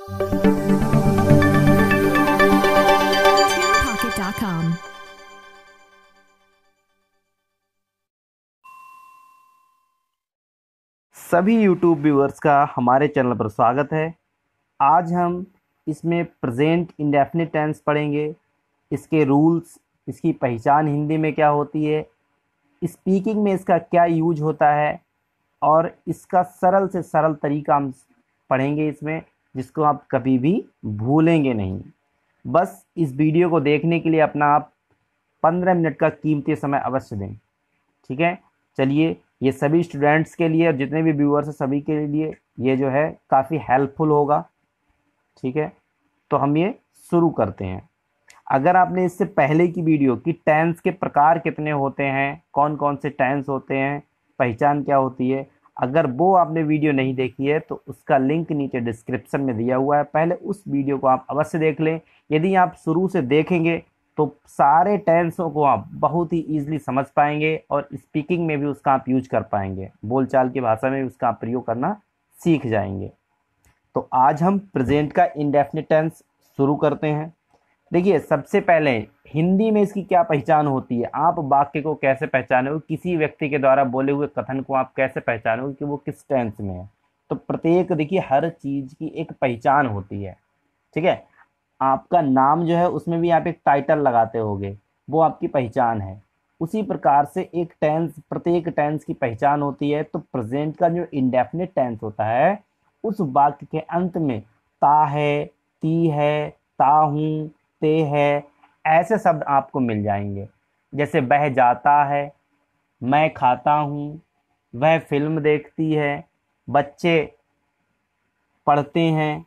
TunePocket.com। सभी YouTube viewers का हमारे चैनल पर स्वागत है। आज हम इसमें प्रेजेंट इंडेफिनिट टेंस पढ़ेंगे, इसके रूल्स, इसकी पहचान हिंदी में क्या होती है, स्पीकिंग में इसका क्या यूज होता है और इसका सरल से सरल तरीका हम पढ़ेंगे इसमें, जिसको आप कभी भी भूलेंगे नहीं। बस इस वीडियो को देखने के लिए अपना आप 15 मिनट का कीमती समय अवश्य दें। ठीक है, चलिए, ये सभी स्टूडेंट्स के लिए और जितने भी व्यूअर्स हैं सभी के लिए ये जो है काफ़ी हेल्पफुल होगा। ठीक है, तो हम ये शुरू करते हैं। अगर आपने इससे पहले की वीडियो की टेंस के प्रकार कितने होते हैं, कौन कौन से टेंस होते हैं, पहचान क्या होती है, अगर वो आपने वीडियो नहीं देखी है तो उसका लिंक नीचे डिस्क्रिप्शन में दिया हुआ है, पहले उस वीडियो को आप अवश्य देख लें। यदि आप शुरू से देखेंगे तो सारे टेंसों को आप बहुत ही ईजिली समझ पाएंगे और स्पीकिंग में भी उसका आप यूज कर पाएंगे, बोलचाल की भाषा में भी उसका आप प्रयोग करना सीख जाएंगे। तो आज हम प्रेजेंट का इंडेफिनिट टेंस शुरू करते हैं। देखिए, सबसे पहले हिंदी में इसकी क्या पहचान होती है, आप वाक्य को कैसे पहचानोगे, किसी व्यक्ति के द्वारा बोले हुए कथन को आप कैसे पहचानोगे कि वो किस टेंस में है। तो प्रत्येक, देखिए, हर चीज की एक पहचान होती है। ठीक है, आपका नाम जो है उसमें भी आप एक टाइटल लगाते होगे, वो आपकी पहचान है। उसी प्रकार से एक टेंस, प्रत्येक टेंस की पहचान होती है। तो प्रेजेंट का जो इंडेफिनिट टेंस होता है उस वाक्य के अंत में ता है, ती है, ता हूं, ते है, ऐसे शब्द आपको मिल जाएंगे। जैसे बह जाता है, मैं खाता हूं, वह फिल्म देखती है, बच्चे पढ़ते हैं,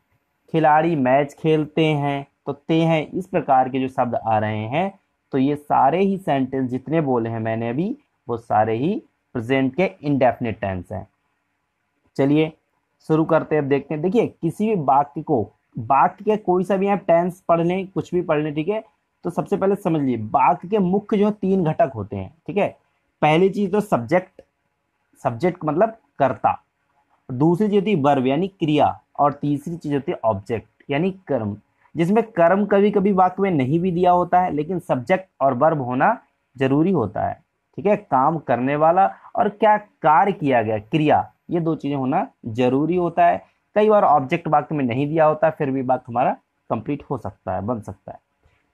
खिलाड़ी मैच खेलते हैं। तो ते हैं, इस प्रकार के जो शब्द आ रहे हैं, तो ये सारे ही सेंटेंस जितने बोले हैं मैंने अभी, वो सारे ही प्रेजेंट के इंडेफिनिट टेंस हैं। चलिए शुरू करते हैं, अब देखते हैं। देखिए, किसी भी वाक्य को, वाक्य के कोई सा भी आप टेंस पढ़ लें, कुछ भी पढ़ लें, ठीक है, तो सबसे पहले समझ लीजिए वाक्य के मुख्य जो 3 घटक होते हैं। ठीक है, पहली चीज तो सब्जेक्ट, सब्जेक्ट मतलब कर्ता, दूसरी चीज होती है वर्ब यानी क्रिया, और तीसरी चीज होती है ऑब्जेक्ट यानी कर्म। जिसमें कर्म कभी कभी वाक्य में नहीं भी दिया होता है, लेकिन सब्जेक्ट और वर्ब होना जरूरी होता है। ठीक है, काम करने वाला और क्या कार्य किया गया, क्रिया, ये 2 चीजें होना जरूरी होता है। कई बार ऑब्जेक्ट वाक्य में नहीं दिया होता, फिर भी वाक्य हमारा कंप्लीट हो सकता है, बन सकता है।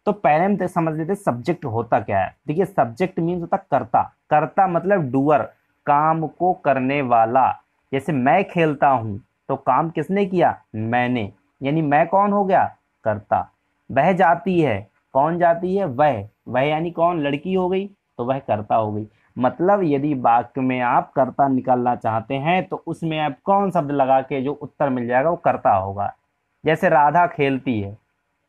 तो पहले हम समझ लेते सब्जेक्ट होता क्या है। देखिए, सब्जेक्ट मीन्स होता कर्ता। कर्ता मतलब डूअर, काम को करने वाला। जैसे मैं खेलता हूं, तो काम किसने किया, मैंने, यानी मैं कौन हो गया, कर्ता। वह जाती है, कौन जाती है, वह यानी कौन, लड़की हो गई, तो वह कर्ता हो गई। मतलब यदि वाक्य में आप कर्ता निकालना चाहते हैं तो उसमें आप कौन शब्द लगा के जो उत्तर मिल जाएगा वो कर्ता होगा। जैसे राधा खेलती है,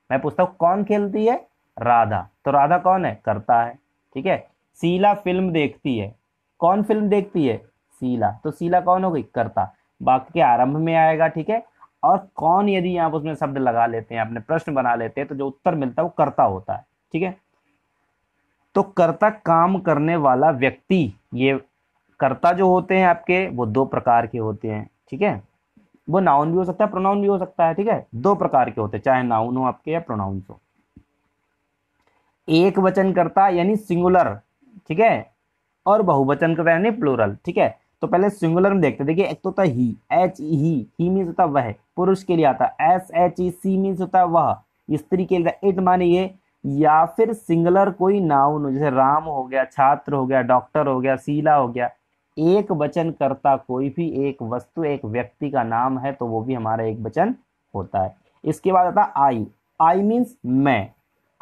मैं पूछता हूँ कौन खेलती है, राधा, तो राधा कौन है, करता है। ठीक है, शीला फिल्म देखती है, कौन फिल्म देखती है, शीला, तो शीला कौन हो गई, करता, वाक्य के आरंभ में आएगा। ठीक है, और कौन यदि आप उसमें शब्द लगा लेते हैं, अपने प्रश्न बना लेते हैं, तो जो उत्तर मिलता है वो कर्ता होता है। ठीक है, तो कर्ता काम करने वाला व्यक्ति, ये कर्ता जो होते हैं आपके वो 2 प्रकार के होते हैं। ठीक है, वो नाउन भी हो सकता है, प्रोनाउन भी हो सकता है। ठीक है, 2 प्रकार के होते हैं, चाहे नाउन हो आपके या प्रोनाउन हो। एक वचन करता यानी सिंगुलर, ठीक है, और बहुवचन करता यानी प्लूरल। ठीक है, तो पहले सिंगुलर में देखते हैं। देखिए, एक तो होता है ही मीन्स होता है वह, पुरुष के लिए आता है। SHE मीन्स होता है वह, स्त्री के लिए इट माने ये। या फिर सिंगुलर कोई नाउन हो, जैसे राम हो गया, छात्र हो गया, डॉक्टर हो गया, शीला हो गया। एक वचन करता कोई भी एक वस्तु, एक व्यक्ति का नाम है तो वो भी हमारा एक वचन होता है। इसके बाद आता है आई मीन्स मैं।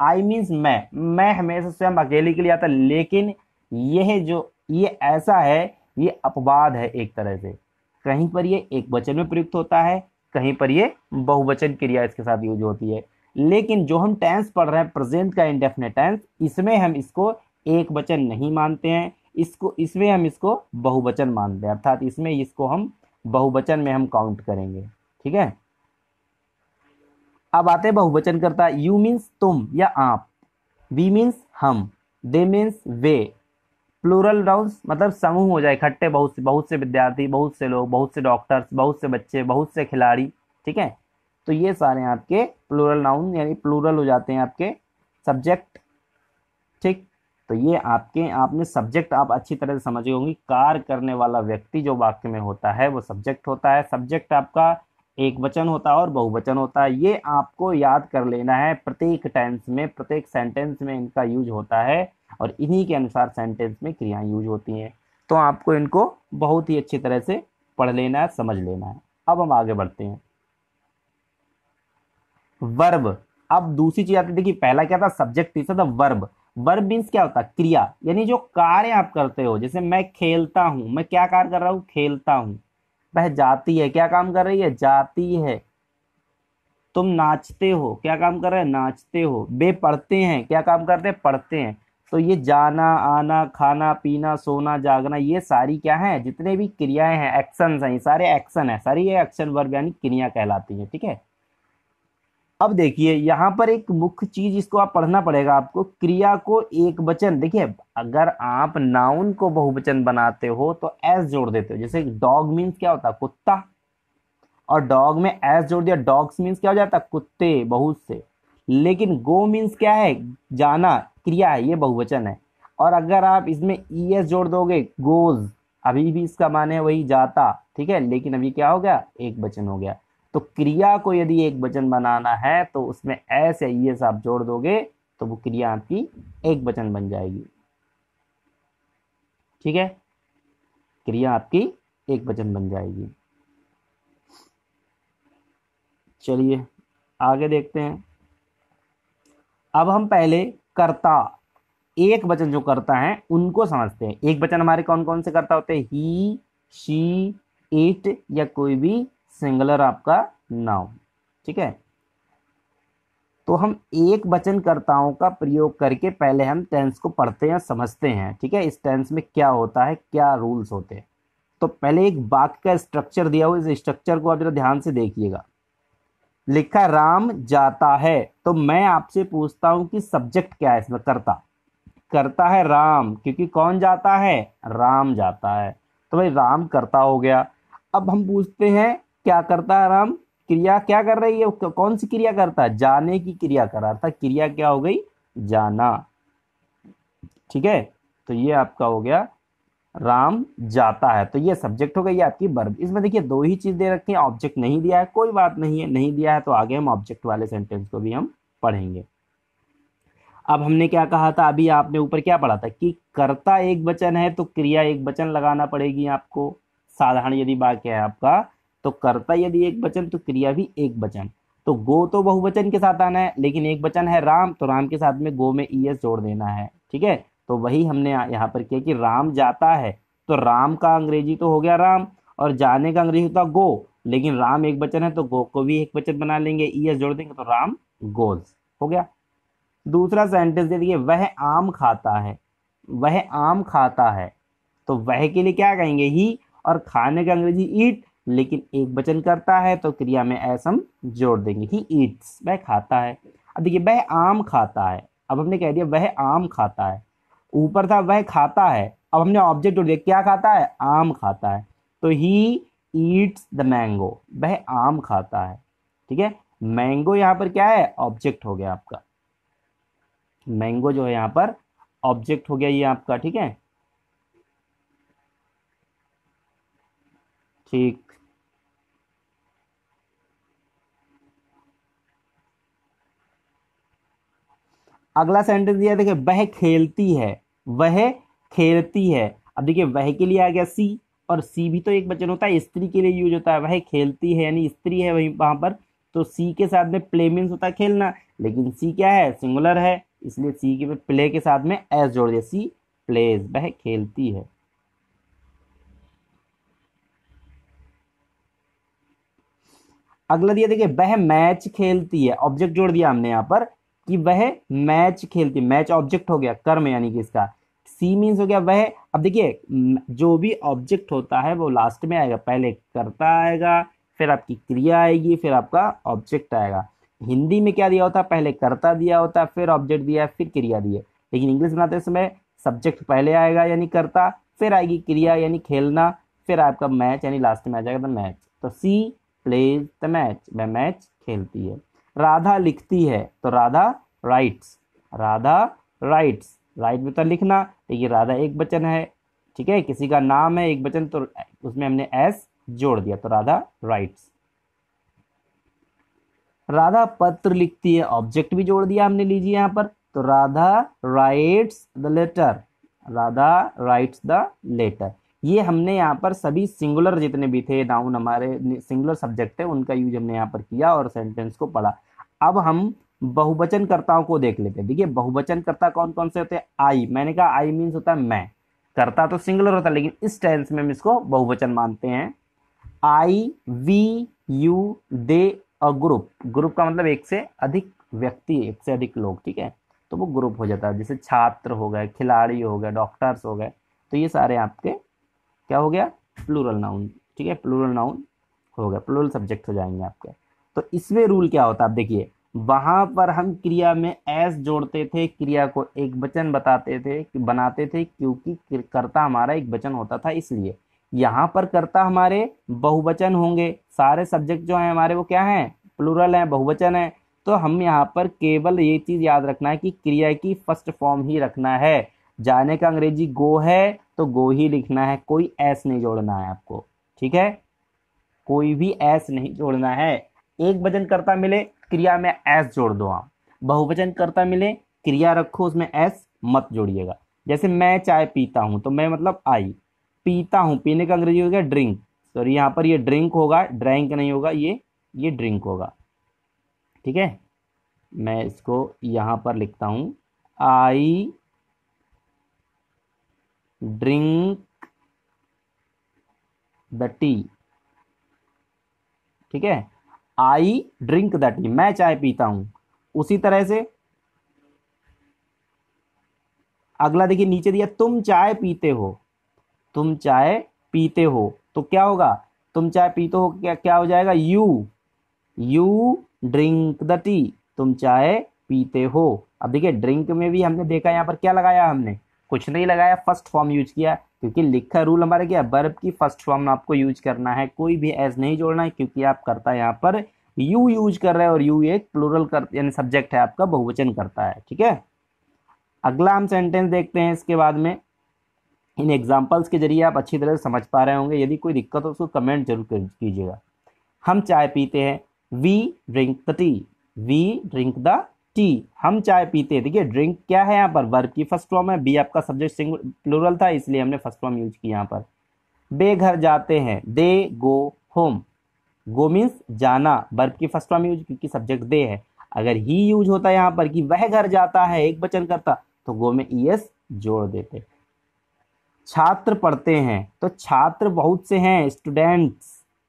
आई मीन्स मैं हमेशा स्वयं अकेले के लिए आता है, लेकिन यह जो ये ऐसा है, ये अपवाद है एक तरह से। कहीं पर ये एक वचन में प्रयुक्त होता है, कहीं पर ये बहुवचन क्रिया इसके साथ यूज होती है। लेकिन जो हम टेंस पढ़ रहे हैं प्रेजेंट का इंडेफिनिट टेंस, इसमें हम इसको एक वचन नहीं मानते हैं, इसमें हम इसको बहुवचन मानते हैं, अर्थात इसमें इसको हम बहुवचन में हम काउंट करेंगे। ठीक है, अब आते हैं बहुवचन करता। यू मीन्स तुम या आप, वी मीन्स हम, दे मीन्स वे। प्लूरल नाउन्स मतलब समूह हो जाए, इकट्ठे, बहुत से विद्यार्थी, बहुत से लोग, बहुत से डॉक्टर्स, बहुत से बच्चे, बहुत से खिलाड़ी। ठीक है, तो ये सारे आपके प्लूरल नाउन यानी प्लूरल हो जाते हैं आपके सब्जेक्ट। ठीक, तो ये आपके आपने सब्जेक्ट आप अच्छी तरह से समझ गए होंगे। कार्य करने वाला व्यक्ति जो वाक्य में होता है वो सब्जेक्ट होता है। सब्जेक्ट आपका एक वचन होता है और बहुवचन होता है। ये आपको याद कर लेना है, प्रत्येक टेंस में प्रत्येक सेंटेंस में इनका यूज होता है और इन्हीं के अनुसार सेंटेंस में क्रियाएं यूज होती हैं। तो आपको इनको बहुत ही अच्छी तरह से पढ़ लेना है, समझ लेना है। अब हम आगे बढ़ते हैं। वर्ब, अब दूसरी चीज आती है। देखिए पहला क्या था, सब्जेक्ट, तीसरा था वर्ब। वर्ब मीन्स क्या होता है, क्रिया, यानी जो कार्य आप करते हो। जैसे मैं खेलता हूं, मैं क्या कार्य कर रहा हूं, खेलता हूं। वह जाती है, क्या काम कर रही है, जाती है। तुम नाचते हो, क्या काम कर रहे हैं, नाचते हो। वे पढ़ते हैं, क्या काम करते हैं, पढ़ते हैं। तो ये जाना, आना, खाना, पीना, सोना, जागना, ये सारी क्या है, जितने भी क्रियाएं हैं, एक्शंस हैं, ये सारे एक्शन है, सारी ये एक्शन वर्ब यानी क्रिया कहलाती है। ठीक है, अब देखिए यहां पर एक मुख्य चीज, इसको आप पढ़ना पड़ेगा आपको। क्रिया को एक वचन, देखिए अगर आप नाउन को बहुवचन बनाते हो तो एस जोड़ देते हो। जैसे डॉग मीन्स क्या होता है, कुत्ता, और डॉग में एस जोड़ दिया, डॉग्स मीन्स क्या हो जाता है, कुत्ते, बहुत से। लेकिन गो मीन्स क्या है, जाना, क्रिया है, ये बहुवचन है। और अगर आप इसमें ई एस जोड़ दोगे, गोज, अभी भी इसका माने वही जाता, ठीक है, लेकिन अभी क्या हो गया, एक वचन हो गया। तो क्रिया को यदि एक वचन बनाना है तो उसमें एस या ई एस आप जोड़ दोगे तो वो क्रिया आपकी एक वचन बन जाएगी। ठीक है, क्रिया आपकी एक वचन बन जाएगी। चलिए आगे देखते हैं। अब हम पहले कर्ता, एक वचन जो करता है उनको समझते हैं। एक वचन हमारे कौन कौन से करता होते हैं, ही, शी, इट, या कोई भी सिंगुलर आपका नाउन। ठीक है, तो हम एक वचन कर्ताओं का प्रयोग करके पहले हम टेंस को पढ़ते हैं, समझते हैं। ठीक है, इस टेंस में क्या होता है, क्या रूल्स होते हैं। तो पहले एक वाक्य का स्ट्रक्चर दिया हुआ, इस स्ट्रक्चर को आप जरा ध्यान से देखिएगा। लिखा राम जाता है, तो मैं आपसे पूछता हूं कि सब्जेक्ट क्या है इसमें, कर्ता। करता है राम, क्योंकि कौन जाता है, राम जाता है। तो भाई राम करता हो गया। अब हम पूछते हैं क्या करता है राम, क्रिया क्या कर रही है, कौन सी क्रिया करता है, जाने की क्रिया कर रहा था। क्रिया क्या हो गई, जाना। ठीक है, तो ये आपका हो गया राम जाता है, तो ये सब्जेक्ट हो गई आपकी वर्ब। इसमें देखिए दो ही चीज दे रखी है, ऑब्जेक्ट नहीं दिया है, कोई बात नहीं है, नहीं दिया है तो आगे हम ऑब्जेक्ट वाले सेंटेंस को भी हम पढ़ेंगे। अब हमने क्या कहा था, अभी आपने ऊपर क्या पढ़ा था कि कर्ता एक वचन है तो क्रिया एक वचन लगाना पड़ेगी आपको। साधारण यदि वाक्य है आपका तो कर्ता यदि एक वचन तो क्रिया भी एक वचन। तो गो तो बहुवचन के साथ आना है, लेकिन एक वचन है राम, तो राम के साथ में गो में ई एस जोड़ देना है। ठीक है, तो वही हमने यहाँ पर किया कि राम जाता है, तो राम का अंग्रेजी तो हो गया राम, और जाने का अंग्रेजी होता गो, लेकिन राम एक वचन है तो गो को भी एक वचन बना लेंगे, ई एस जोड़ देंगे तो राम गोज हो गया। दूसरा सेंटेंस दे दिए, वह आम खाता है, वह आम खाता है, तो वह के लिए क्या कहेंगे, ही, और खाने का अंग्रेजी ईट, लेकिन एक वचन करता है तो क्रिया में एस हम जोड़ देंगे, ही ईट्स, वह खाता है। अब देखिए वह आम खाता है, अब हमने कह दिया वह आम खाता है, ऊपर था वह खाता है, अब हमने ऑब्जेक्ट जोड़ दिया, क्या खाता है, आम खाता है, तो ही ईट्स द मैंगो, वह आम खाता है। ठीक है, मैंगो यहाँ पर क्या है, ऑब्जेक्ट हो गया आपका, मैंगो जो है यहाँ पर ऑब्जेक्ट हो गया ये आपका। ठीक है, ठीक, अगला सेंटेंस दिया, देखिए वह खेलती है, वह खेलती है। अब देखिए वह के लिए आ गया सी, और सी भी तो एक वचन होता है, स्त्री के लिए यूज होता है। वह खेलती है यानी स्त्री है वहीं वहां पर, तो सी के साथ में प्ले मीन्स होता है खेलना, लेकिन सी क्या है, सिंगुलर है, इसलिए सी के प्ले के साथ में एस जोड़ दिया, सी प्लेज, वह खेलती है। अगला दिया देखिए वह मैच खेलती है, ऑब्जेक्ट जोड़ दिया हमने यहाँ पर कि वह मैच खेलती है, मैच ऑब्जेक्ट हो गया, कर्म यानी कि इसका, सी मीन्स हो गया वह। अब देखिए जो भी ऑब्जेक्ट होता है वो लास्ट में आएगा, पहले कर्ता आएगा, फिर आपकी क्रिया आएगी, फिर आपका ऑब्जेक्ट आएगा। हिंदी में क्या दिया होता है, पहले कर्ता दिया होता है, फिर ऑब्जेक्ट दिया, फिर क्रिया दी है। लेकिन इंग्लिश बनाते समय सब्जेक्ट पहले आएगा यानी कर्ता, फिर आएगी क्रिया यानी खेलना, फिर आपका मैच यानी लास्ट में आ जाएगा द मैच। तो सी प्लेज द मैच, वह मैच खेलती है। राधा लिखती है तो Radha rights, Radha rights, right में तो लिखना, देखिए राधा एक वचन है, ठीक है, किसी का नाम है एक वचन तो उसमें हमने एस जोड़ दिया तो राधा राइट्स। राधा पत्र लिखती है, ऑब्जेक्ट भी जोड़ दिया हमने, लीजिए यहाँ पर, तो Radha writes the letter, Radha writes the letter. ये हमने यहाँ पर सभी सिंगुलर जितने भी थे नाउन हमारे सिंगुलर सब्जेक्ट है उनका यूज हमने यहाँ पर किया और सेंटेंस को पढ़ा। अब हम बहुवचन कर्ताओं को देख लेते हैं। देखिए बहुवचन कर्ता कौन कौन से होते हैं? आई, मैंने कहा आई मीन्स होता है मैं, कर्ता तो सिंगुलर होता है लेकिन इस टेंस में हम इसको बहुवचन मानते हैं। आई, वी, यू, दे और ग्रुप, ग्रुप का मतलब एक से अधिक व्यक्ति, एक से अधिक लोग, ठीक है, तो वो ग्रुप हो जाता है। जैसे छात्र हो गए, खिलाड़ी हो गए, डॉक्टर्स हो गए, तो ये सारे आपके क्या हो गया? प्लूरल नाउन, ठीक है, प्लूरल नाउन हो गया, प्लूरल सब्जेक्ट हो जाएंगे आपके। तो इसमें रूल क्या होता है? आप देखिए वहां पर हम क्रिया में एस जोड़ते थे, क्रिया को एक वचन बताते थे, बनाते थे, क्योंकि कर्ता हमारा एक वचन होता था, इसलिए यहाँ पर कर्ता हमारे बहुवचन होंगे। सारे सब्जेक्ट जो हैं हमारे वो क्या हैं? प्लूरल हैं, बहुवचन है। तो हम यहाँ पर केवल ये चीज याद रखना है कि क्रिया की फर्स्ट फॉर्म ही रखना है। जाने का अंग्रेजी गो है तो गो ही लिखना है, कोई एस नहीं जोड़ना है आपको, ठीक है, कोई भी एस नहीं जोड़ना है। एक वचन कर्ता मिले क्रिया में एस जोड़ दो आप, बहुवचन कर्ता मिले क्रिया रखो उसमें एस मत जोड़िएगा। जैसे मैं चाय पीता हूं तो मैं मतलब आई, पीता हूं, पीने का अंग्रेजी हो गया ड्रिंक, सॉरी यहाँ पर ये ड्रिंक होगा, ड्रैंक नहीं होगा, ये ड्रिंक होगा, ठीक है। मैं इसको यहां पर लिखता हूं, आई ड्रिंक द टी, ठीक है, आई ड्रिंक द टी, मैं चाय पीता हूं। उसी तरह से अगला देखिए नीचे दिया, तुम चाय पीते हो, तुम चाय पीते हो, तो क्या होगा? तुम चाय पीते हो, क्या क्या हो जाएगा? यू ड्रिंक द टी, तुम चाय पीते हो। अब देखिए ड्रिंक में भी हमने देखा यहाँ पर क्या लगाया, हमने कुछ नहीं लगाया, फर्स्ट फॉर्म यूज किया, क्योंकि लिखा रूल हमारे क्या, वर्ब की फर्स्ट फॉर्म आपको यूज करना है, कोई भी एस नहीं जोड़ना है, क्योंकि आप करता यहाँ पर यू यूज कर रहे हैं और यू एक प्लूरल कर यानी सब्जेक्ट है आपका, बहुवचन करता है, ठीक है। अगला हम सेंटेंस देखते हैं इसके बाद में। इन एग्जाम्पल्स के जरिए आप अच्छी तरह से समझ पा रहे होंगे, यदि कोई दिक्कत हो उसको कमेंट जरूर कीजिएगा। हम चाय पीते हैं, we drink the tea, we drink the tea, हम चाय पीते हैं। देखिए ड्रिंक क्या है यहाँ पर? वर्ब की फर्स्ट फॉर्म है, बी आपका सब्जेक्ट सिंगुलर प्लूरल था इसलिए हमने फर्स्ट फॉर्म यूज की यहाँ पर। बेघर जाते हैं, दे गो होम, गो मीन्स जाना, वर्ब की फर्स्ट फॉर्म यूज क्योंकि सब्जेक्ट दे है। अगर ही यूज होता है यहाँ पर कि वह घर जाता है, एक वचन करता, तो गो में ईएस जोड़ देते। छात्र पढ़ते हैं, तो छात्र बहुत से हैं, स्टूडेंट्स,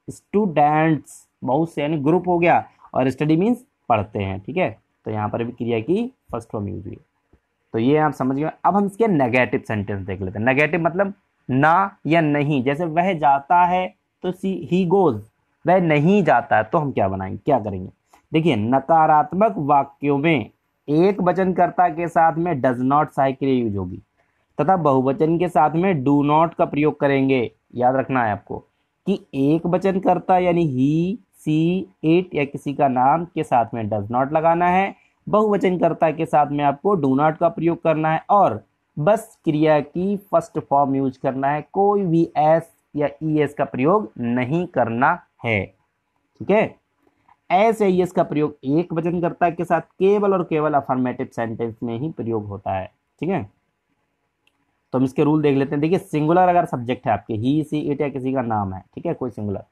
स्टूडेंट्स बहुत से यानी ग्रुप हो गया, और स्टडी मीन्स पढ़ते हैं, ठीक है, तो यहाँ पर भी क्रिया की फर्स्ट फॉर्म यूज हुई। तो ये आप समझ गए। अब हम इसके नेगेटिव सेंटेंस देख लेते हैं। नेगेटिव मतलब ना या नहीं, जैसे वह जाता है तो ही गोज, वह नहीं जाता है, तो हम क्या बनाएंगे, क्या करेंगे? देखिए नकारात्मक वाक्यों में एक वचनकर्ता के साथ में डज नॉट सहायक क्रिया यूज होगी, तथा बहुवचन के साथ में डू नॉट का प्रयोग करेंगे। याद रखना है आपको कि एक वचनकर्ता यानी ही, सी, इट या किसी का नाम के साथ में डज नॉट लगाना है, बहुवचनकर्ता के साथ में आपको डू नॉट का प्रयोग करना है, और बस क्रिया की फर्स्ट फॉर्म यूज करना है, कोई भी एस या ई एस का प्रयोग नहीं करना है, ठीक है। एस या ई एस का प्रयोग एक वचनकर्ता के साथ केवल और केवल अफर्मेटिव सेंटेंस में ही प्रयोग होता है, ठीक है। तो हम इसके रूल देख लेते हैं। देखिए सिंगुलर अगर सब्जेक्ट है आपके, ही, सी, इट या किसी का नाम है, ठीक है, कोई सिंगुलर,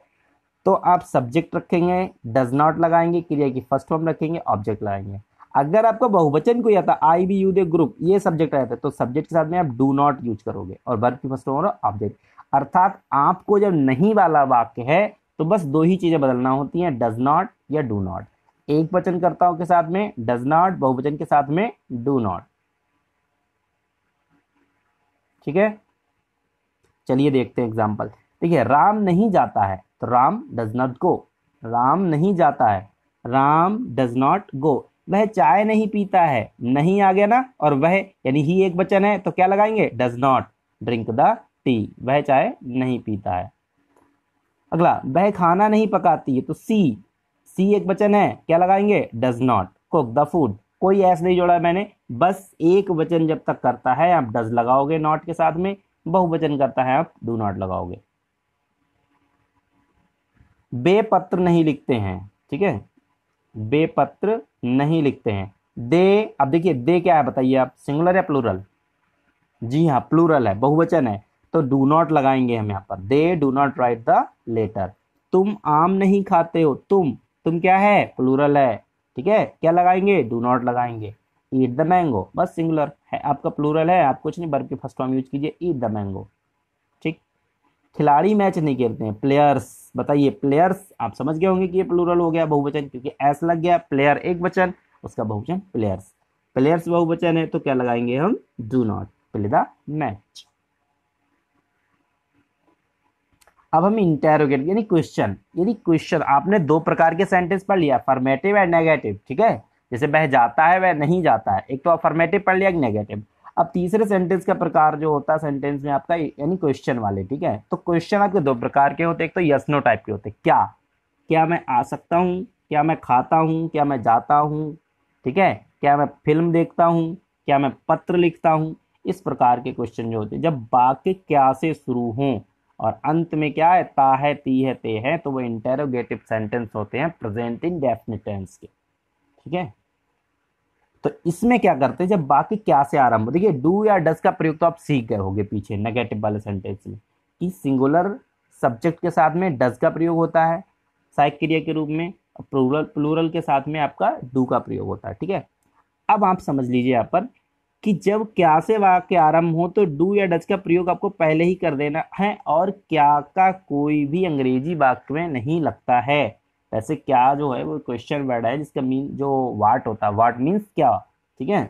तो आप सब्जेक्ट रखेंगे, डज नॉट लगाएंगे, क्रिया की फर्स्ट फॉर्म रखेंगे, ऑब्जेक्ट लगाएंगे। अगर आपको बहुवचन को आता आई बी यू दे ग्रुप ये सब्जेक्ट रहता है, तो सब्जेक्ट के साथ में आप डू नॉट यूज करोगे और वर्ब की फर्स्ट फॉर्म और ऑब्जेक्ट। अर्थात आपको जब नहीं वाला वाक्य है तो बस दो ही चीजें बदलना होती हैं, डज नॉट या डू नॉट। एक वचनकर्ताओं के साथ में डज नॉट, बहुवचन के साथ में डू नॉट, ठीक है। चलिए देखते हैं एग्जाम्पल। देखिए राम नहीं जाता है, तो Ram does not go, Ram नहीं जाता है, राम डज नॉट गो। वह चाय नहीं पीता है, नहीं आ गया ना, और वह यानी ही एक वचन है तो क्या लगाएंगे, does not drink the T, वह चाय नहीं पीता है। अगला, वह खाना नहीं पकाती है, तो सी, सी एक वचन है, क्या लगाएंगे, does not cook the food, कोई एस नहीं जोड़ा है मैंने, बस एक वचन जब तक करता है आप डज लगाओगे नॉट के साथ में, बहुवचन करता है आप डू नॉट लगाओगे। बेपत्र नहीं लिखते हैं, ठीक है, बेपत्र नहीं लिखते हैं। दे, अब देखिए दे क्या है बताइए आप, सिंगुलर या प्लूरल, जी हाँ प्लूरल है, बहुवचन है, तो डू नॉट लगाएंगे हम यहाँ पर, they do not write the letter. तुम आम नहीं खाते हो, तुम क्या है, प्लूरल है, ठीक है, क्या लगाएंगे, डू नॉट लगाएंगे। ईट द मैंगो, बस सिंगुलर है आपका, प्लूरल है, आप कुछ नहीं वर्ब की फर्स्ट फॉर्म यूज कीजिए, ईट द मैंगो, ठीक। खिलाड़ी मैच नहीं खेलते हैं, प्लेयर्स, बताइए प्लेयर्स, आप समझ गए होंगे कि ये प्लूरल हो गया बहुवचन, क्योंकि एस लग गया, प्लेयर एक वचन, उसका बहुवचन प्लेयर्स, प्लेयर्स बहुवचन है तो क्या लगाएंगे हम, do not play the match. अब हम इंटेरोगेट यानी क्वेश्चन, यदि क्वेश्चन आपने दो प्रकार के सेंटेंस पढ़ लिया, अफर्मेटिव एंड नेगेटिव, ठीक है, जैसे वह जाता है वह नहीं जाता है, एक तो अफर्मेटिव पढ़ लिया, एक नेगेटिव। अब तीसरे सेंटेंस का प्रकार जो होता है सेंटेंस में आपका यानी क्वेश्चन वाले, ठीक है, तो क्वेश्चन आपके दो प्रकार के होते हैं, एक तो यस नो टाइप के होते हैं, क्या, क्या मैं आ सकता हूँ, क्या मैं खाता हूँ, क्या मैं जाता हूँ, ठीक है, क्या मैं फिल्म देखता हूँ, क्या मैं पत्र लिखता हूँ, इस प्रकार के क्वेश्चन जो होते हैं जब वाक्य क्या से शुरू हों और अंत में क्या है, ता है, ती है, ते है, तो वो इंटेरोगेटिव सेंटेंस होते हैं प्रेजेंट इंडेफिनिट टेंस के, ठीक है। तो इसमें क्या करते हैं, जब वाक्य क्या से आरंभ हो, देखिए डू या डस का प्रयोग तो आप सीख गए होगे पीछे नेगेटिव वाले सेंटेंस में, कि सिंगुलर सब्जेक्ट के साथ में डस का प्रयोग होता है सहायक क्रिया के रूप में, प्लूरल प्लूरल के साथ में आपका डू का प्रयोग होता है, ठीक है। अब आप समझ लीजिए यहाँ पर कि जब क्या से वाक्य आरंभ हो तो डू या डज का प्रयोग आपको पहले ही कर देना है, और क्या का कोई भी अंग्रेजी वाक्य में नहीं लगता है। वैसे क्या जो है वो क्वेश्चन वर्ड है जिसका मीन जो वाट होता है, वाट मीन्स क्या, ठीक है।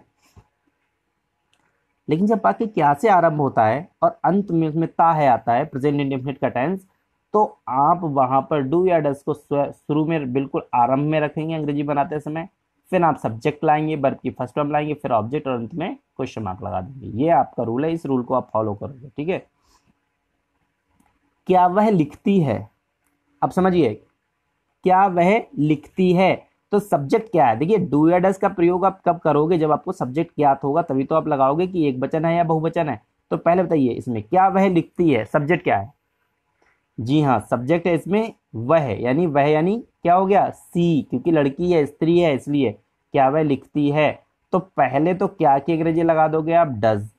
लेकिन जब वाक्य क्या से आरंभ होता है और अंत में उसमें ता है आता है, प्रेजेंट इंडेफिनिट का टेंस, तो आप वहां पर डू या डज को शुरू में बिल्कुल आरंभ में रखेंगे अंग्रेजी बनाते समय, फिर आप सब्जेक्ट लाएंगे, वर्ब की फर्स्ट फॉर्म लाएंगे, फिर ऑब्जेक्ट और अंत में क्वेश्चन मार्क लगा देंगे। ये आपका रूल है, इस रूल को आप फॉलो करोगे, ठीक है। क्या वह लिखती है, अब समझिए क्या वह लिखती है, तो सब्जेक्ट क्या है, देखिए डू या डज का प्रयोग आप कब करोगे, जब आपको सब्जेक्ट ज्ञात होगा तभी तो आप लगाओगे कि एक वचन है या बहुवचन है। तो पहले बताइए इसमें क्या वह लिखती है, सब्जेक्ट क्या है, जी हाँ सब्जेक्ट है इसमें वह, यानी क्या हो गया, सी, क्योंकि लड़की है, स्त्री है, इसलिए क्या वह लिखती है, तो पहले तो क्या की अंग्रेजी लगा दोगे आप, डज,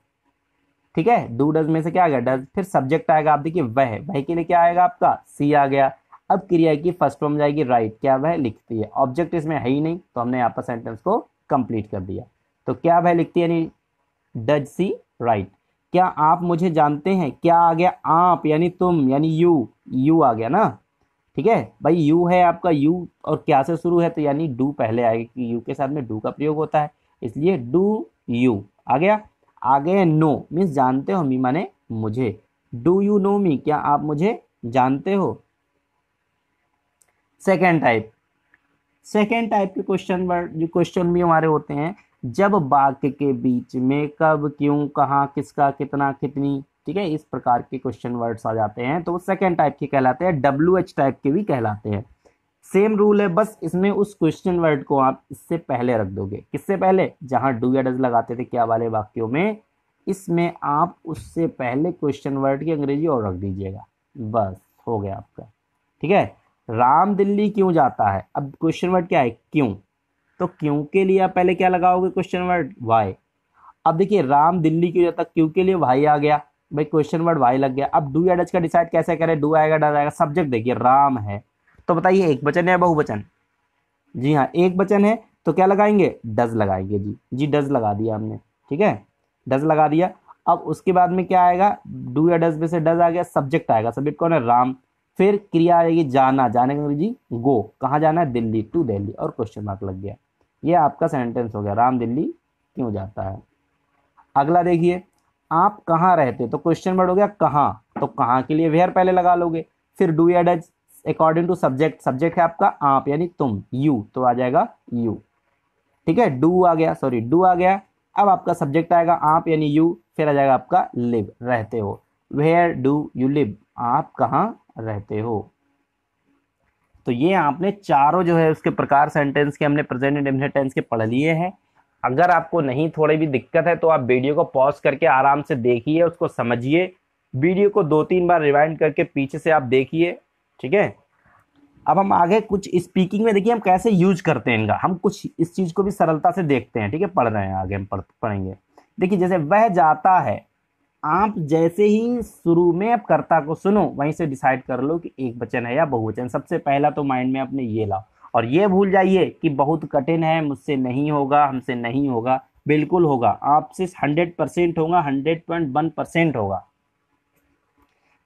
ठीक है, डू डज में से क्या आ गया, डज, फिर सब्जेक्ट आएगा, आप देखिए वह के लिए क्या आएगा आपका, सी आ गया। अब क्रिया की फर्स्ट फॉर्म जाएगी राइट, क्या वह लिखती है, ऑब्जेक्ट इसमें है ही नहीं तो हमने यहाँ पर सेंटेंस को कंप्लीट कर दिया। तो क्या वह लिखती है यानी डज सी राइट। क्या आप मुझे जानते हैं, क्या आ गया, आप यानी तुम, यानी यू आ गया ना, ठीक है भाई, यू है आपका, यू और क्या से शुरू है तो यानी डू पहले आएगा, कि यू के साथ में डू का प्रयोग होता है, इसलिए डू यू आ गया। आगे नो मीन्स जानते हो, मी माने मुझे, डू यू नो मी, क्या आप मुझे जानते हो। सेकेंड टाइप के क्वेश्चन वर्ड जो क्वेश्चन भी हमारे होते हैं जब वाक्य के बीच में कब, क्यों, कहाँ, किसका, कितना, कितनी, ठीक है, इस प्रकार के क्वेश्चन वर्ड्स आ जाते हैं तो वो सेकेंड टाइप के कहलाते हैं, WH टाइप के भी कहलाते हैं। सेम रूल है, बस इसमें उस क्वेश्चन वर्ड को आप इससे पहले रख दोगे, किससे पहले, जहां डू या डज लगाते थे क्या वाले वाक्यों में, इसमें आप उससे पहले क्वेश्चन वर्ड की अंग्रेजी और रख दीजिएगा, बस हो गया आपका, ठीक है। राम दिल्ली क्यों जाता है, अब क्वेश्चन वर्ड क्या है, क्यों, तो क्यों के लिए आप पहले क्या लगाओगे, क्वेश्चन वर्ड वाई। अब देखिए राम दिल्ली क्यों जाता, क्यों के लिए वाई आ गया, भाई क्वेश्चन वर्ड वाई लग गया। अब डू या डज का डिसाइड कैसे करें, डू आएगा डज आएगा, सब्जेक्ट देखिए राम है, तो बताइए एक वचन है बहुवचन, जी हाँ एक वचन है, तो क्या लगाएंगे, डज लगाएंगे, जी डज लगा दिया हमने, ठीक है, डज लगा दिया। अब उसके बाद में क्या आएगा, डू या डज में से डज आ गया, सब्जेक्ट आएगा, सब्जेक्ट कौन है, राम, फिर क्रिया आएगी जाना, जाने का अंग्रेजी गो, कहाँ जाना है, दिल्ली, टू दिल्ली, और क्वेश्चन मार्क लग गया। ये आपका सेंटेंस हो गया, राम दिल्ली क्यों जाता है। अगला देखिए, आप कहाँ रहते, तो क्वेश्चन वर्ड हो गया कहाँ, तो कहाँ के लिए वेयर पहले लगा लोगे, फिर डू या does according to subject, subject है आपका आप यानी तुम, यू, तो आ जाएगा यू, ठीक है, डू आ गया, सॉरी डू आ गया। अब आपका सब्जेक्ट आएगा आप यानी यू, फिर आ जाएगा आपका लिव, रहते हो, वेयर डू यू लिव, आप कहाँ रहते हो। तो ये आपने चारों जो है उसके प्रकार सेंटेंस के हमने प्रेजेंट इंडेफिनिट टेंस के पढ़ लिए हैं। अगर आपको नहीं थोड़ी भी दिक्कत है तो आप वीडियो को पॉज करके आराम से देखिए, उसको समझिए, वीडियो को 2-3 बार रिवाइंड करके पीछे से आप देखिए, ठीक है। अब हम आगे कुछ स्पीकिंग में देखिए हम कैसे यूज करते हैं इनका, हम कुछ इस चीज को भी सरलता से देखते हैं, ठीक है। पढ़ रहे हैं आगे हम पढ़ेंगे। देखिए जैसे वह जाता है, आप जैसे ही शुरू में अब कर्ता को सुनो वहीं से डिसाइड कर लो कि एक वचन है या बहुवचन। सबसे पहला तो माइंड में अपने ये लाओ, और ये भूल जाइए कि बहुत कठिन है, मुझसे नहीं होगा, हमसे नहीं होगा। बिल्कुल होगा, आपसे 100% होगा, 100.1% होगा।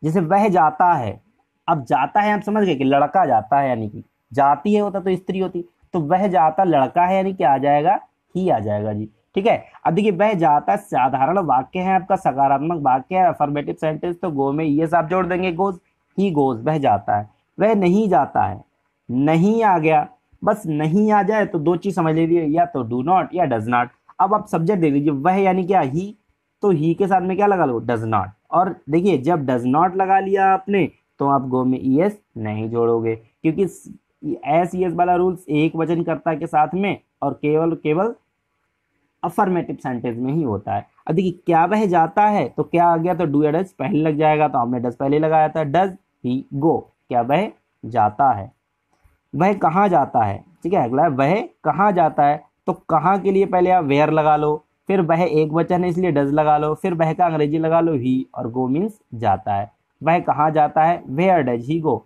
जैसे वह जाता है, अब जाता है आप समझ गए कि लड़का जाता है, यानी कि जाती है होता तो स्त्री होती, तो वह जाता लड़का है यानी कि आ जाएगा ही आ जाएगा जी, ठीक है। अब देखिए वह जाता साधारण वाक्य है आपका, सकारात्मक वाक्य है, अफर्मेटिव सेंटेंस, तो गो में ये आप जोड़ देंगे, गोज, ही गोज, वह जाता है। वह नहीं जाता है, नहीं आ गया, बस नहीं आ जाए तो दो चीज समझ लीजिए, या तो डू नॉट या डज नॉट। अब आप सब्जेक्ट दे दीजिए, वह यानी क्या, ही, तो ही के साथ में क्या लगा लो, डज नॉट। और देखिए जब डज नॉट लगा लिया आपने तो आप गो में ईएस नहीं जोड़ोगे, क्योंकि एस ईएस वाला रूल्स एक वचन कर्ता के साथ में और केवल अफर्मेटिव सेंटेंस में ही होता है। अब देखिए क्या वह जाता है, तो क्या आ गया, तो डू या डज पहले लग जाएगा, तो हमने डज पहले लगाया था, डज ही गो, क्या वह जाता है। वह कहाँ जाता है, ठीक है, अगला है वह कहाँ जाता है, तो कहाँ के लिए पहले आप वेयर लगा लो, फिर वह एक वचन है इसलिए डज लगा लो, फिर वह का अंग्रेजी लगा लो ही, और गो मीन्स जाता है। वह कहाँ जाता है, वेयर डज ही गो।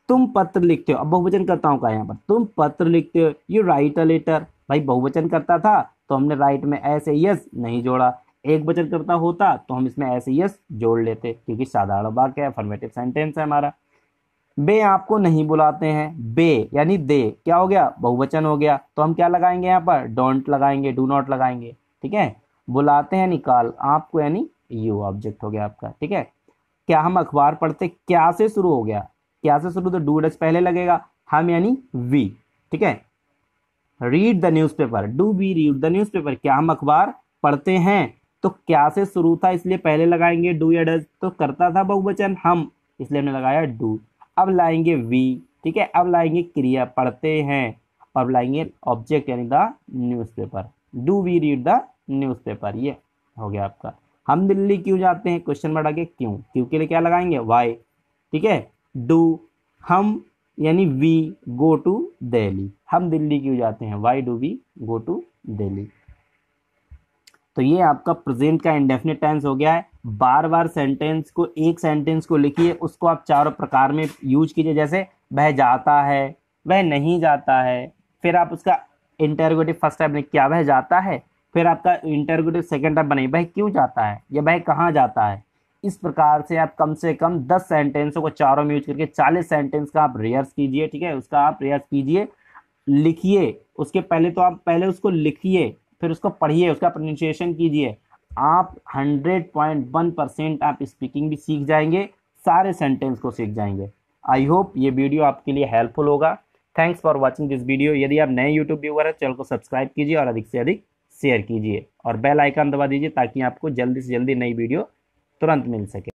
तुम पत्र लिखते हो, अब बहुवचन करता हूँ का यहाँ पर, तुम पत्र लिखते हो, यू राइट अ लेटर। भाई बहुवचन करता था तो हमने राइट में ऐसे यस नहीं जोड़ा, एक वचन करता होता तो हम इसमें ऐसे यस जोड़ लेते, क्योंकि साधारण वाक्य है, अफर्मेटिव सेंटेंस है हमारा। बे आपको नहीं बुलाते हैं, बे यानी दे क्या हो गया, बहुवचन हो गया, तो हम क्या लगाएंगे यहाँ पर, डोंट लगाएंगे, डू नॉट लगाएंगे, ठीक है। बुलाते हैं निकाल, आपको यानी यू ऑब्जेक्ट हो गया आपका, ठीक है। क्या हम अखबार पढ़ते, क्या से शुरू हो गया, क्या से शुरू तो डू डज पहले लगेगा, हम यानी वी, ठीक है। Read the newspaper, do we read the newspaper, क्या हम अखबार पढ़ते हैं, तो क्या से शुरू था इसलिए पहले लगाएंगे डू या डज, तो करता था बहुवचन हम, इसलिए हमने लगाया डू। अब लाएंगे वी, ठीक है, अब लाएंगे क्रिया पढ़ते हैं, अब लाएंगे ऑब्जेक्ट यानी the newspaper, do we read the newspaper, ये हो गया आपका। हम दिल्ली क्यों जाते हैं, क्वेश्चन मार्क आगे क्यों, क्यों के लिए क्या लगाएंगे, वाई, ठीक है। डू, हम यानी वी गो टू दिल्ली, हम दिल्ली क्यों जाते हैं, why do we go to Delhi. तो ये आपका प्रेजेंट का इंडेफिनिट टेंस हो गया है। बार बार सेंटेंस को, एक सेंटेंस को लिखिए, उसको आप चारों प्रकार में यूज कीजिए, जैसे वह जाता है, वह नहीं जाता है, फिर आप उसका इंटरोगेटिव फर्स्ट टाइप में क्या वह जाता है, फिर आपका इंटरोगेटिव सेकंड टाइप बने वह क्यों जाता है या वह कहाँ जाता है। इस प्रकार से आप कम से कम 10 सेंटेंसों को चारों में यूज करके 40 सेंटेंस का आप रिहर्स कीजिए, ठीक है, उसका आप रिहर्स कीजिए, लिखिए। उसके पहले तो आप पहले उसको लिखिए, फिर उसको पढ़िए, उसका प्रोनाउंसिएशन कीजिए, आप 100.1% आप स्पीकिंग भी सीख जाएंगे, सारे सेंटेंस को सीख जाएंगे। आई होप ये वीडियो आपके लिए हेल्पफुल होगा। Thanks for watching this video. यदि आप नए यूट्यूब व्यूअर हैं, चैनल को सब्सक्राइब कीजिए और अधिक से अधिक शेयर कीजिए और बेल आइकन दबा दीजिए ताकि आपको जल्दी से जल्दी नई वीडियो तुरंत मिल सके।